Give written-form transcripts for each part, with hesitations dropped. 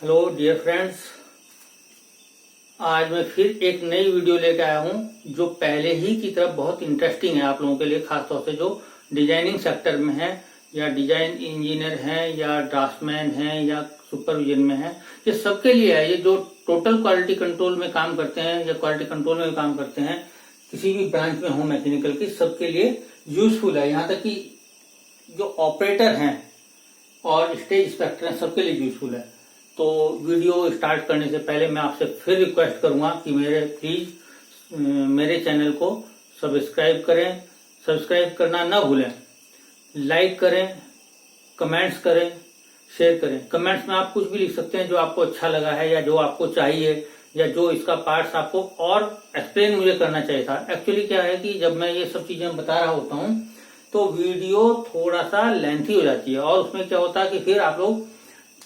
Hello dear friends, आज मैं फिर एक नई वीडियो लेकर आया हूं जो पहले ही की तरफ बहुत इंटरेस्टिंग है आप लोगों के लिए, खासतौर से जो डिजाइनिंग सेक्टर में है या डिजाइन इंजीनियर हैं या ड्राफ्टमैन हैं या सुपरविजन में है। ये सबके लिए है। ये जो टोटल क्वालिटी कंट्रोल में काम करते हैं या क्वालिटी कंट्रोल में काम करते हैं, किसी भी ब्रांच में हो मैकेनिकल की, सबके लिए यूजफुल है। यहाँ तक कि जो ऑपरेटर हैं और स्टेज इंस्पेक्टर हैं, सबके लिए यूजफुल है। तो वीडियो स्टार्ट करने से पहले मैं आपसे फिर रिक्वेस्ट करूंगा कि प्लीज मेरे चैनल को सब्सक्राइब करें। सब्सक्राइब करना ना भूलें, लाइक करें, कमेंट्स करें, शेयर करें। कमेंट्स में आप कुछ भी लिख सकते हैं जो आपको अच्छा लगा है या जो आपको चाहिए या जो इसका पार्ट्स आपको और एक्सप्लेन मुझे करना चाहिए था। एक्चुअली क्या है कि जब मैं ये सब चीजें बता रहा होता हूँ तो वीडियो थोड़ा सा लेंथी हो जाती है और उसमें क्या होता है कि फिर आप लोग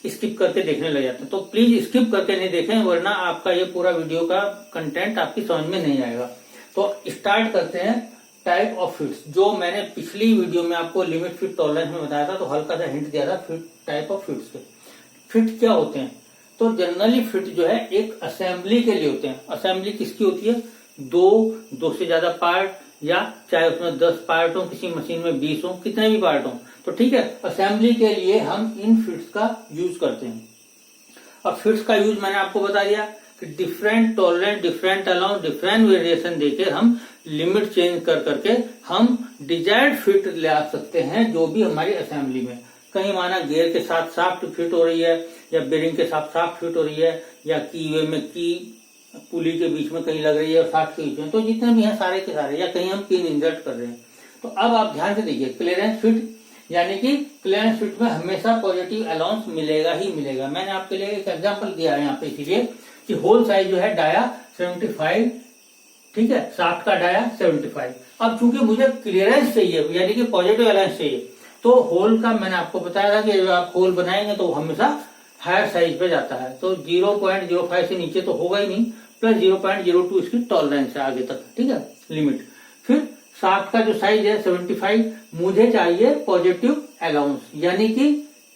स्किप करके देखने लग जाते हैं। तो प्लीज स्किप करके नहीं देखें, वरना आपका ये पूरा वीडियो का कंटेंट आपकी समझ में नहीं आएगा। तो स्टार्ट करते हैं टाइप ऑफ फिट्स। जो मैंने पिछली वीडियो में आपको लिमिट फिट टॉलरेंस में बताया था, तो हल्का सा हिंट दिया था फिट टाइप ऑफ फिट्स के। फिट क्या होते हैं? तो जनरली फिट जो है एक असेंबली के लिए होते हैं। असेंबली किसकी होती है? दो से ज्यादा पार्ट, या चाहे उसमें 10 पार्ट हो, किसी मशीन में 20 हो, कितने भी पार्ट हो, तो ठीक है, असेंबली के लिए हम इन फिट्स का यूज करते हैं। अब फिट्स का यूज मैंने आपको बता दिया कि different tolerance, different allowance, different variation देके हम लिमिट चेंज कर करके हम डिजायर्ड फिट ला सकते हैं जो भी हमारी असेंबली में। कहीं माना गियर के साथ शाफ्ट फिट हो रही है, या बेरिंग के साथ शाफ्ट फिट हो रही है, या कीवे में की पुली के बीच में कहीं लग रही है और शाफ्ट के बीच में, तो जितने भी हैं सारे के सारे, या कहीं हम पिन इंसर्ट कर रहे हैं। तो अब आप ध्यान से देखिए, क्लियरेंस फिट यानी कि क्लियरेंस फिट में हमेशा पॉजिटिव अलाउंस मिलेगा ही मिलेगा। मैंने आपके लिए एक एग्जांपल दिया है यहाँ पे, इसीलिए कि होल साइज जो है डाया 75, ठीक है, शाफ्ट का डाया 75। अब चूंकि मुझे क्लियरेंस चाहिए यानी कि पॉजिटिव अलाउंस चाहिए, तो होल का मैंने आपको बताया था कि जब आप होल बनाएंगे तो हमेशा हायर साइज पे जाता है। तो 0.05 से नीचे तो होगा ही नहीं, प्लस 0.02 इसकी टॉलरेंस है आगे तक, ठीक है, लिमिट। फिर शाफ्ट का जो साइज है 75, मुझे चाहिए पॉजिटिव अलाउंस, यानी कि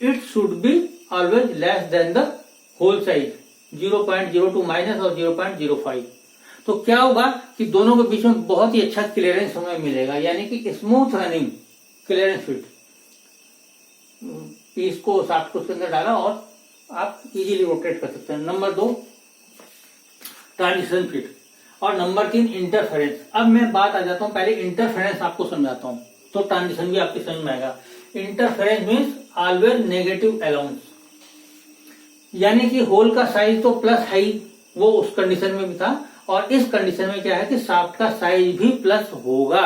it should be always less than the whole size, 0.02 minus और 0.05। तो क्या होगा कि दोनों के बीच में बहुत ही अच्छा क्लियरेंस हमें मिलेगा, यानी कि smooth running clearance fit. Piece को शाफ्ट को उसके अंदर डाला और आप इजीली रोटेट कर सकते हैं। नंबर 2 ट्रांजिशन फिट, और नंबर 3 इंटरफेरेंस। अब मैं बात आ जाता हूं, पहले इंटरफेरेंस आपको समझाता हूं तो ट्रांजिशन भी आपकी समझ में आएगा। Interference means always negative allowance, यानी कि होल का साइज तो प्लस है ही, वो उस कंडीशन में भी था, और इस कंडीशन में क्या है कि शाफ्ट का साइज भी प्लस होगा,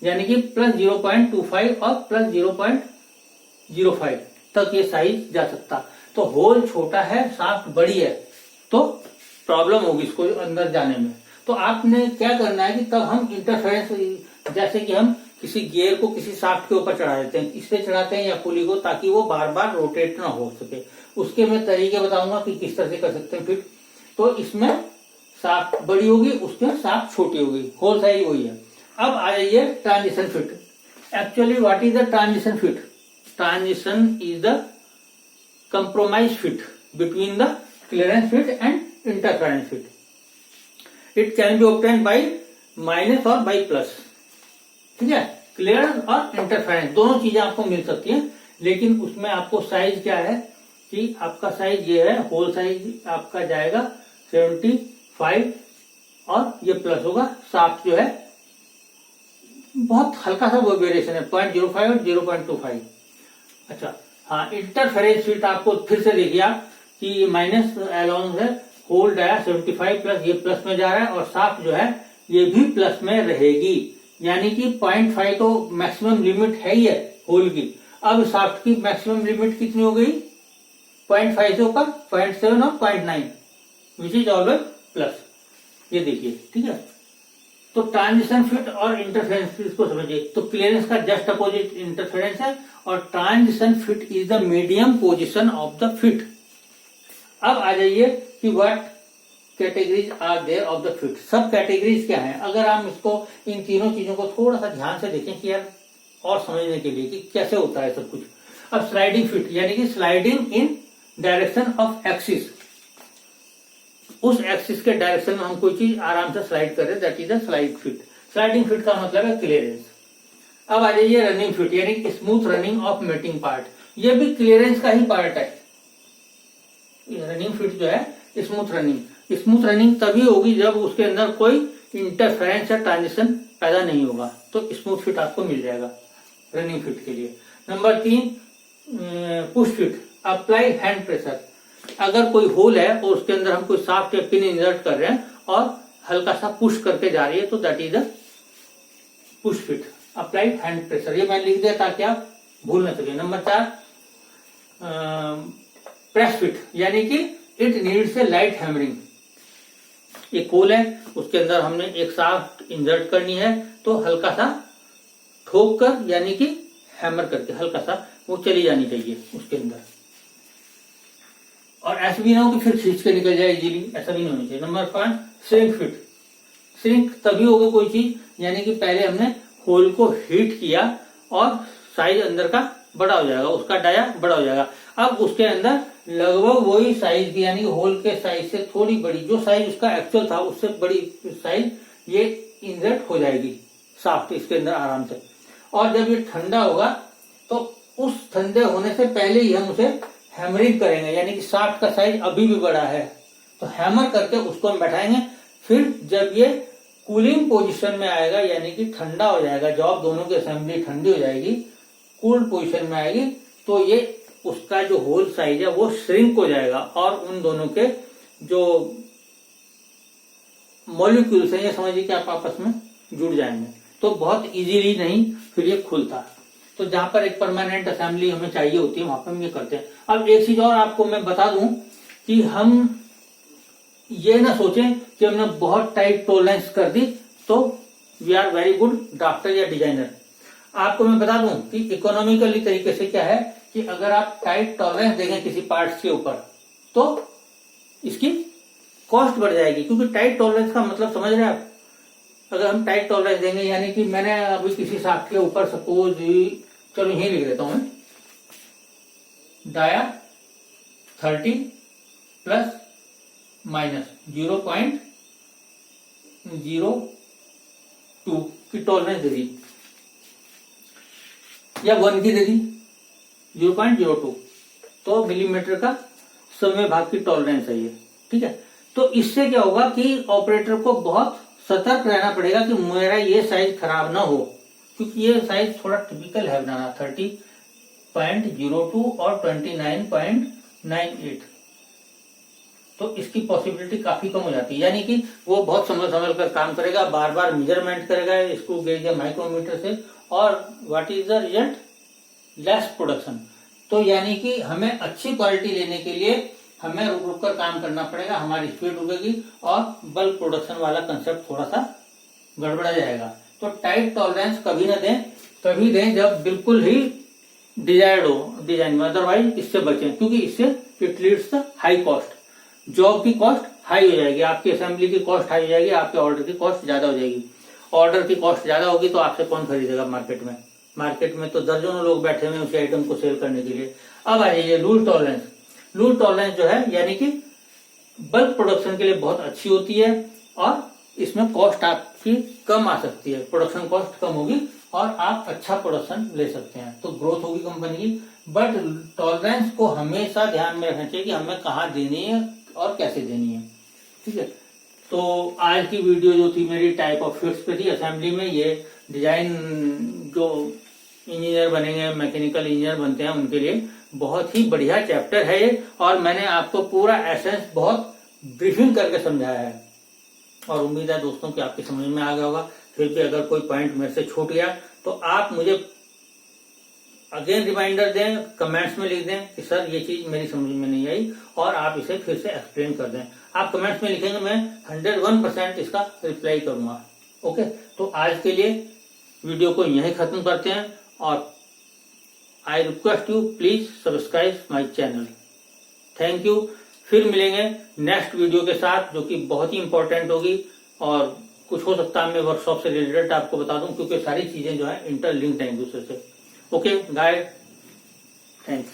यानी कि प्लस 0.25 और प्लस 0.05 तक ये साइज जा सकता। तो होल छोटा है, शाफ्ट बड़ी है, तो प्रॉब्लम होगी इसको अंदर जाने में। तो आपने क्या करना है कि तब हम इंटरफेरेंस, जैसे कि हम किसी गियर को किसी शाफ्ट के ऊपर चढ़ा देते हैं, इसलिए चढ़ाते हैं या पुली को, ताकि वो बार बार रोटेट ना हो सके। उसके मैं तरीके बताऊंगा कि किस तरह से कर सकते हैं फिट। तो इसमें शाफ्ट बड़ी होगी, उसमें शाफ्ट छोटी होगी, होल साइज वही है। अब आ जाइए transition fit. Actually what is the transition fit? Transition is the compromise fit between the clearance fit and interference fit. It can be obtained by minus और by plus, ठीक है। क्लियरेंस और interference दोनों चीजें आपको मिल सकती हैं, लेकिन उसमें आपको साइज क्या है कि आपका साइज ये है, होल साइज आपका जाएगा 75 और ये प्लस होगा। शाफ्ट जो है बहुत हल्का सा वो वेरिएशन है, 0.05 और 0.25। अच्छा हाँ, इंटरफेरेंस फिट आपको फिर से देखिए आप कि माइनस अलाउंस है, होल डाया 75 प्लस ये प्लस में जा रहा है, और शाफ्ट जो है ये भी प्लस में रहेगी, यानी कि 0.5 तो मैक्सिमम लिमिट है ही है होल की। अब शाफ्ट की मैक्सिमम लिमिट कितनी हो गई? 0.5 से ऊपर 0.7 और 0.9 विच इज ऑलवेज प्लस। ये देखिए, ठीक है। तो ट्रांजिशन फिट और इंटरफेरेंस फिट को समझिए। तो क्लियरेंस का जस्ट अपोजिट इंटरफेरेंस है, और transition fit is the medium position of the fit. अब आ जाइए कि what categories are there of the fit. सब कैटेगरीज क्या है? अगर हम इसको इन तीनों चीजों को थोड़ा सा ध्यान से देखें कि यार और समझने के लिए कि कैसे होता है सब कुछ। अब स्लाइडिंग फिट यानी कि sliding in direction of axis, उस एक्सिस के डायरेक्शन में हम कोई चीज आराम से स्लाइड कर रहे हैं, that is a slide fit. Sliding fit का मतलब है क्लियरेंस। अब आ जाइए रनिंग फिट, यानी smooth running of mating part, ये भी क्लियरेंस का ही पार्ट है। रनिंग फिट जो है स्मूथ रनिंग तभी होगी जब उसके अंदर कोई इंटरफेरेंस या ट्रांजिशन पैदा नहीं होगा, तो स्मूथ फिट आपको मिल जाएगा रनिंग फिट के लिए। Number 3 push fit, apply hand pressure. अगर कोई होल है और उसके अंदर हम कोई शाफ्ट या पिन इंसर्ट कर रहे हैं और हल्का सा पुश करके जा रही है, तो that is a push fit, apply hand pressure. ये मैंने लिख दिया ताकि आप भूल न सके। नंबर 4 प्रेस फिट, यानी कि it needs a light hammering. एक होल है, उसके अंदर हमने एक शाफ्ट इंसर्ट करनी है, तो हल्का सा ठोक कर यानी कि हैमर करके हल्का सा वो चली जानी चाहिए उसके अंदर, और ऐसा भी ना हो कि फिर खींच के निकल जाए इजीली, ऐसा भी नहीं होना चाहिए। नंबर 5 श्रिंक फिट, श्रिंक तभी होगा कोई चीज यानी कि पहले हमने होल को हीट किया और साइज अंदर का बड़ा हो जाएगा, उसका डाया बड़ा हो जाएगा। अब उसके अंदर लगभग वही साइज की यानी होल के साइज से थोड़ी बड़ी, जो साइज उसका एक्चुअल था उससे बड़ी साइज ये इंसर्ट हो जाएगी शाफ्ट इसके अंदर आराम से। और जब ये ठंडा होगा तो उस ठंडे होने से पहले ही हम उसे हैमरिंग करेंगे, यानी कि शाफ्ट का साइज अभी भी बड़ा है तो हैमर करके उसको हम बैठाएंगे। फिर जब ये कूलिंग पोजीशन में आएगा यानी कि ठंडा हो जाएगा, जब दोनों की असेंबली ठंडी हो जाएगी, कूल्ड पोजीशन में आएगी, तो ये उसका जो होल साइज है वो श्रिंक हो जाएगा और उन दोनों के जो मॉलिक्यूल्स हैं ये समझिए कि आप आपस में जुड़ जाएंगे, तो बहुत इजीली नहीं फिर ये खुलता। तो जहां पर एक परमानेंट असेंबली हमें चाहिए होती है वहां पर हम ये करते हैं। अब एक चीज और आपको मैं बता दूं कि हम ये ना सोचें कि हमने बहुत टाइट टॉलरेंस कर दी तो we are very good drafter या डिजाइनर। आपको मैं बता दूं कि इकोनॉमिकली तरीके से क्या है कि अगर आप टाइट टॉलरेंस देंगे किसी पार्ट्स के ऊपर तो इसकी कॉस्ट बढ़ जाएगी, क्योंकि टाइट टॉलरेंस का मतलब समझ रहे हैं आप। अगर हम टाइट टॉलरेंस देंगे यानी कि मैंने अभी किसी शाफ्ट के ऊपर सपोज चलो यही लिख देता हूं मैं, डाया 30 प्लस माइनस 0.02 की टॉलरेंस दे दी या 1 की दे दी 0.02, तो मिलीमीटर का 100वें भाग की टॉलरेंस है ये, ठीक है। तो इससे क्या होगा कि ऑपरेटर को बहुत सतर्क रहना पड़ेगा कि मेरा ये साइज खराब ना हो, क्योंकि ये साइज थोड़ा टिपिकल है बनाना 30.02 और 29.98, तो इसकी पॉसिबिलिटी काफी कम हो जाती है। यानी कि वो बहुत संभल कर काम करेगा, बार बार मेजरमेंट करेगा स्क्रू गेज या माइक्रोमीटर से, और what is the result, less production. तो यानी कि हमें अच्छी क्वालिटी लेने के लिए हमें रुक रुक कर काम करना पड़ेगा, हमारी स्पीड रुकेगी और बल्क प्रोडक्शन वाला कंसेप्ट थोड़ा सा गड़बड़ा जाएगा। तो टाइट टॉलरेंस कभी ना दें, तभी दें जब बिल्कुल ही डिजायर्ड हो डिजाइन में, अदरवाइज इससे बचें, क्योंकि इससे it leads the high cost. Job की कॉस्ट हाई हो जाएगी, आपकी असेंबली की कॉस्ट हाई हो जाएगी, आपके ऑर्डर की कॉस्ट ज्यादा हो जाएगी। ऑर्डर की कॉस्ट ज्यादा होगी तो आपसे कौन खरीदेगा मार्केट में तो दर्जनों लोग बैठे हुए उसी आइटम को सेल करने के लिए। अब आ जाइए लूज टॉलरेंस। लूज टॉलरेंस जो है यानी कि बल्क प्रोडक्शन के लिए बहुत अच्छी होती है और इसमें कॉस्ट आपकी कम आ सकती है, प्रोडक्शन कॉस्ट कम होगी और आप अच्छा प्रोडक्शन ले सकते हैं, तो ग्रोथ होगी कंपनी की। बट टॉलरेंस को हमेशा ध्यान में रखना चाहिए कि हमें कहाँ देनी है और कैसे देनी है, ठीक है। तो आज की वीडियो जो थी मेरी टाइप ऑफ फिट्स पे थी असेंबली में। ये डिजाइन जो इंजीनियर बनेंगे, मैकेनिकल इंजीनियर बनते हैं, उनके लिए बहुत ही बढ़िया चैप्टर है ये, और मैंने आपको पूरा एसेंस बहुत ब्रीफिंग करके समझाया है और उम्मीद है दोस्तों कि आपकी समझ में आ गया होगा। फिर भी अगर कोई पॉइंट मेरे से छूट गया तो आप मुझे अगेन रिमाइंडर दें, कमेंट्स में लिख दें कि सर ये चीज मेरी समझ में नहीं आई और आप इसे फिर से एक्सप्लेन कर दें। आप कमेंट्स में लिखेंगे, मैं 101% इसका रिप्लाई करूंगा। ओके, तो आज के लिए वीडियो को यहीं खत्म करते हैं और I request you please subscribe my channel. Thank you. फिर मिलेंगे नेक्स्ट वीडियो के साथ जो कि बहुत ही इंपॉर्टेंट होगी, और कुछ हो सकता है मैं वर्कशॉप से रिलेटेड आपको बता दूं, क्योंकि सारी चीजें जो है इंटरलिंक्ड हैं एक दूसरे से। Okay guys, thanks.